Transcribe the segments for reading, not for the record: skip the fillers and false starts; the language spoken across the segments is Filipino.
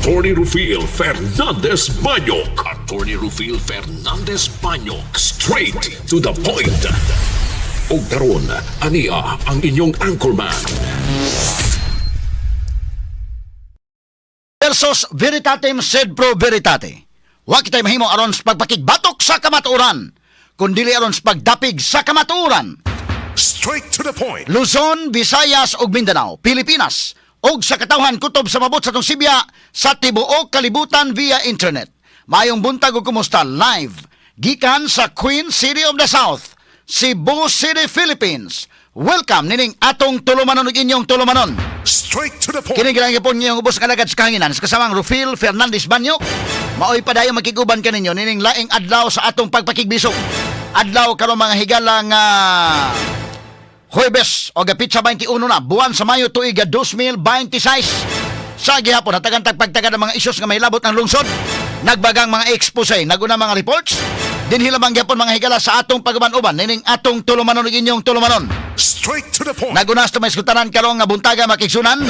Attorney Rufil Fernandez Banyok. Attorney Rufil Fernandez Banyok. Straight to the point. O karon, ania ang inyong anchorman. Versus Veritatem sed pro veritate. Wa kitay mahimo aron sa pagpakigbatok sa kamatuoran, kundi aron sa pagdapig sa kamatuoran. Straight to the point. Luzon, Visayas ug Mindanao, Pilipinas, ug sa katawhan kutob sa mabot sa tong Sibya sa tibuok kalibutan via internet. Mayong buntag ug kumusta live gikan sa Queen City of the South, Cebu City, Philippines. Welcome nining atong tulumanon ug inyong tulumanon. Straight to the point. Kini gilang gyapon ngayong ubos nga lagad sa kahanginan sa kasamang Rufil Fernandez Banyok. Maoy padayon makiguban kaninyo nining laing adlaw sa atong pagpakigbisog. Adlaw karon mga higala nga Huwebes o gapit sa 21 na buwan sa Mayo tuig 2026. Sa gihapon hatagantag pagtagad ng mga isyos nga may labot ang lungsod. Nagbagang mga expose, naguna mga reports. Dinhi lamang gyapon mga higala sa atong pagaban-uban nining atong tulumanon ug inyong tulumanon. Straight to the point. Nagunas to may skutanan karong nga buntaga makigsunan.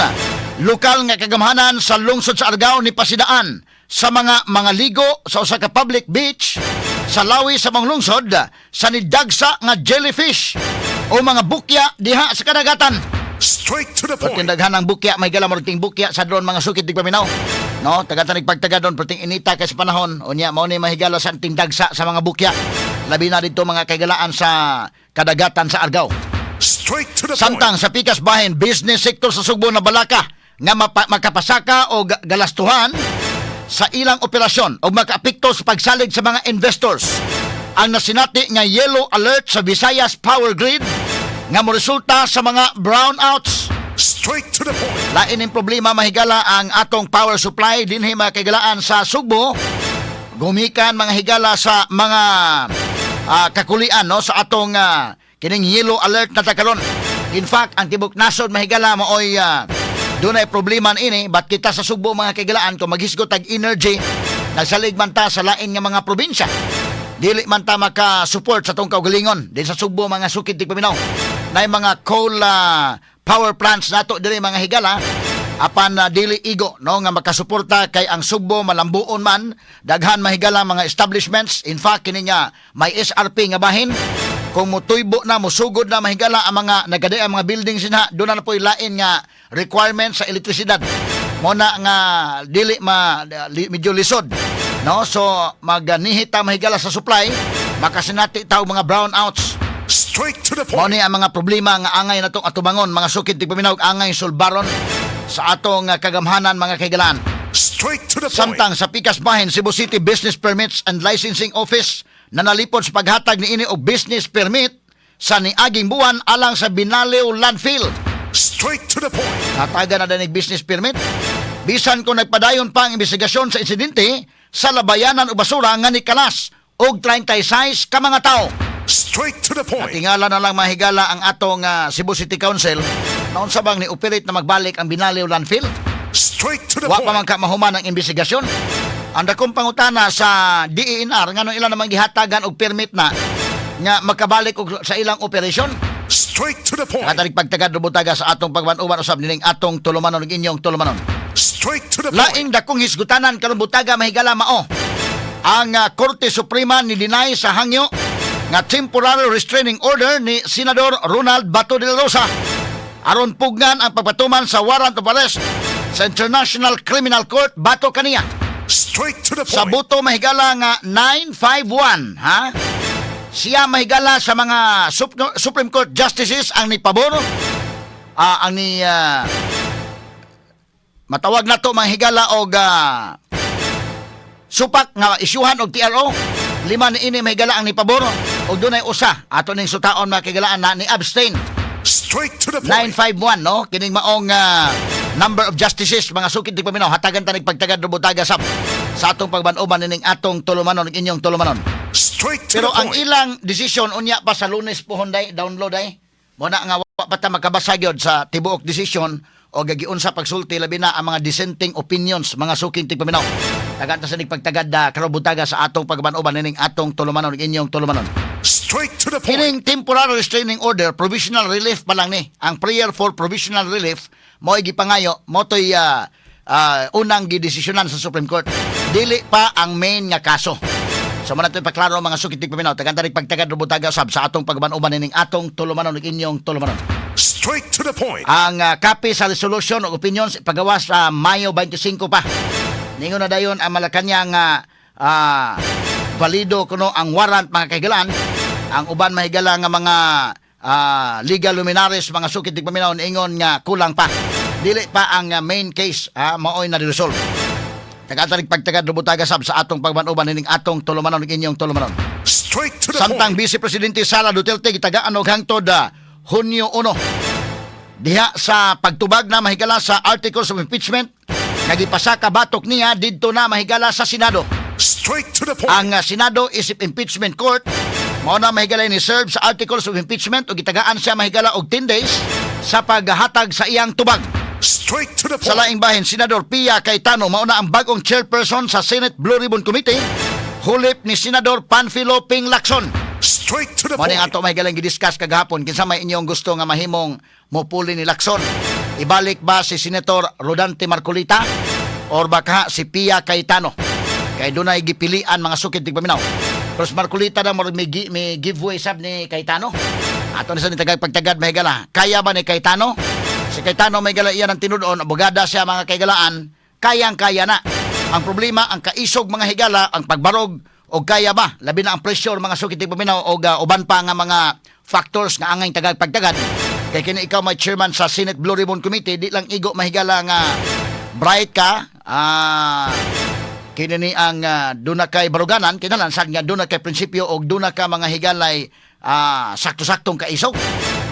Lokal nga kagamhanan sa lungsod sa Argao ni pasidaan sa mga ligo sa usa ka public beach sa lawi sa mga lungsod sa nidagsa nga jellyfish o mga bukya diha sa kadagatan. Straight to the point. Pagtindaghan ng bukya, may gala maruting bukya sa drone mga sukit di paminaw. No, tagatanig pagtaga doon perting inita kay sa panahon. Unya mao ni mahigala sa tindagsa sa mga bukya. Labi na dito mga kagalaan sa kadagatan sa Argao. Straight to the point. Samtang sa pikas bahin, business sector sa Sugbo na balaka nga makapasaka o galastuhan sa ilang operasyon o makaapekto sa pagsalig sa mga investors. Ang nasinati nga yellow alert sa Visayas Power Grid nga moresulta sa mga brownouts. Straight to the point. Lain ng problema mahigala ang atong power supply dinhi mga kagalaan sa Sugbo. Gumikan mga higala sa mga kakulian no sa atong kining yellow alert na takaron. In fact, ang tibok nasod mahigala maoy doon ay problema ini, ba't kita sa Sugbo mga kagalaan kung maghisgot tag energy nagsalig man ta sa lain nga mga probinsya. Dili man ta maka-support sa tong kaugalingon din sa Sugbo mga sukid tig paminaw. Nay mga coal power plants nato diri mga higala apan dili igo no nga makasuporta kay ang Sugbo malambuon man daghan mahigala mga establishments. In fact kini nga may SRP nga bahin kung mutuybo na musugod na mahigala ang mga nagadi ang mga buildings na doon na po lain nga requirements sa elektrisidad mo na nga dili medyo lisod no so magnihita mahigala sa supply makasinati taw mga brownouts. Straight to the Mo point. ni ang mga problema nga angay natong atubangon mga sukid tig paminaw angay sulbaron sa atong kagamhanan mga kaigalaan. Straight to the point. Samtang sa pikas bahin Cebu City Business Permits and Licensing Office na nalipod sa paghatag ni ini og business permit sa niaging buwan alang sa Binaleo Landfill. Straight to the point. Hatagan na danig business permit. Bisan kung nagpadayon pa ang investigasyon sa insidente sa labayanan o basura nga nikalas og 36 ka mga tao. Straight to the point. Tingala na lang mahigala ang atong Cebu City Council naon sa bang ni-operate na magbalik ang Binaleo Landfill. Straight to the Wa pa man point. ka mahuman ang investigasyon. Ang dakong pangutana sa DENR ngano ilang namang gihatagan og permit na nga makabalik og sa ilang operasyon. Straight to the point. Katalig pagtagad butaga sa atong pagban-uban usab nining atong tulumanon ug inyong tulumanon. Straight to the point. Laing dakong hisgutanan karon butaga mahigala mao. Ang Korte Suprema ni dinay sa hangyo nga temporary restraining order ni Senador Ronald Bato de la Rosa aron pugnan ang pagpatuman sa warrant of arrest sa International Criminal Court Bato kaniya. Straight to the Sa point. buto mahigala nga 951, ha? Siya mahigala sa mga Supreme Court Justices ang ni pabor, ang ni matawag na to mahigala og supak nga isyuhan og TRO. Lima ni ini mahigala ang ni pabor og dunay usa ato ning sutaon makigalaan na ni abstain. Straight to the point. 951 no kining maong number of justices mga sukid tig paminaw hatagan tanig pagtagad butaga sa atong pagban-uban ning atong tulumanon ug inyong tulumanon. Straight to Pero the ang point. ilang desisyon unya pa sa Lunes pohon day download ay mo na nga wa pa ta makabasa gyud sa tibuok desisyon o gagiun sa pagsulti labi na ang mga dissenting opinions mga suking tig paminaw. Tagan ta sa pagtagad karabutaga sa atong pagban-uban ning atong tulumanon ug inyong tulumanon. Straight to the point. Kining temporary restraining order, provisional relief pa lang ni. Ang prayer for provisional relief mo gipangayo mo toy unang gidesisyonan sa Supreme Court. Dili pa ang main nga kaso. So man nato ipaklaro mga sukitig paminaw, tagantarig pagtagad rubutaga sab sa atong pagbanuban ning atong tulumanon ug inyong tulumanon. Straight to the point. Ang copy sa resolution o opinions pagawas sa Mayo 25 pa. Ningon na dayon ang Malacañang valido kuno ang warrant mga kaigalan. Ang uban mahigala nga mga legal luminaries mga sukitig paminaw ingon nga kulang pa. Dili pa ang main case maoy na resolve. Tagantarig pagtagad rubutaga sab sa atong pagbanuban ning atong tulumanon ug inyong tulumanon. Straight to the Samtang point. Vice Presidente Sara Duterte gitagaan og hangtod Hunyo 1 diha sa pagtubag na mahigala sa Articles of Impeachment nagipasa ka batok niya didto na mahigala sa Senado. Straight to the point. Ang Senado is Impeachment Court mao na mahigala ni serve sa Articles of Impeachment ug gitagaan siya mahigala og 10 days sa paghatag sa iyang tubag. Straight to the Sa point. laing bahin, Senador Pia Cayetano mao na ang bagong chairperson sa Senate Blue Ribbon Committee, hulip ni Senador Panfilo Ping Lacson. Straight to the Mao ning point. ato may galang gidiscuss kagahapon kinsa may inyong gusto nga mahimong mopuli ni Lacson. Ibalik ba si Senator Rodante Marcolita or baka si Pia Cayetano? Kay dunay gipilian mga sukid tigpaminaw. Pero si Marcolita na may giveaway sab ni Cayetano. Ato na sa nitagay pagtagad mahigala. Kaya ba ni Cayetano? Si Cayetano may gala iyan ang tinudon, abogada siya mga kaigalaan, kayang-kaya na. Ang problema, ang kaisog mga higala, ang pagbarog, o kaya ba, labi na ang pressure mga sukitig paminaw, o uban pa nga mga factors nga angay tagag pagtagad. Kaya kini ikaw may chairman sa Senate Blue Ribbon Committee, di lang igo mahigala nga bright ka, kini ni ang duna kay baruganan, kinalan, sad nga duna kay prinsipyo, o duna ka mga higalay sakto-saktong kaisog.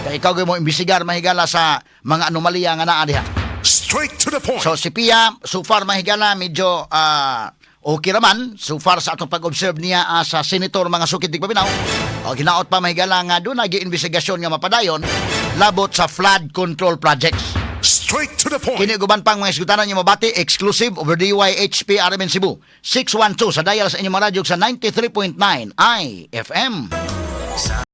Kaya ikaw mo imbisigar mahigala sa mga anomalya nga naa diha. Straight to the point. So si Pia, so far mahigala medyo okay raman. So far sa atong pag-observe niya sa senator mga sukid tigpabinaw. O ginaot pa mahigala nga doon nag-iimbestigasyon nga mapadayon labot sa flood control projects. Straight to the point. Kini guban pang mga isgutanan niyo mabati exclusive over DYHP RMN Cebu 612 sa dial sa inyong mga radyo sa 93.9 IFM.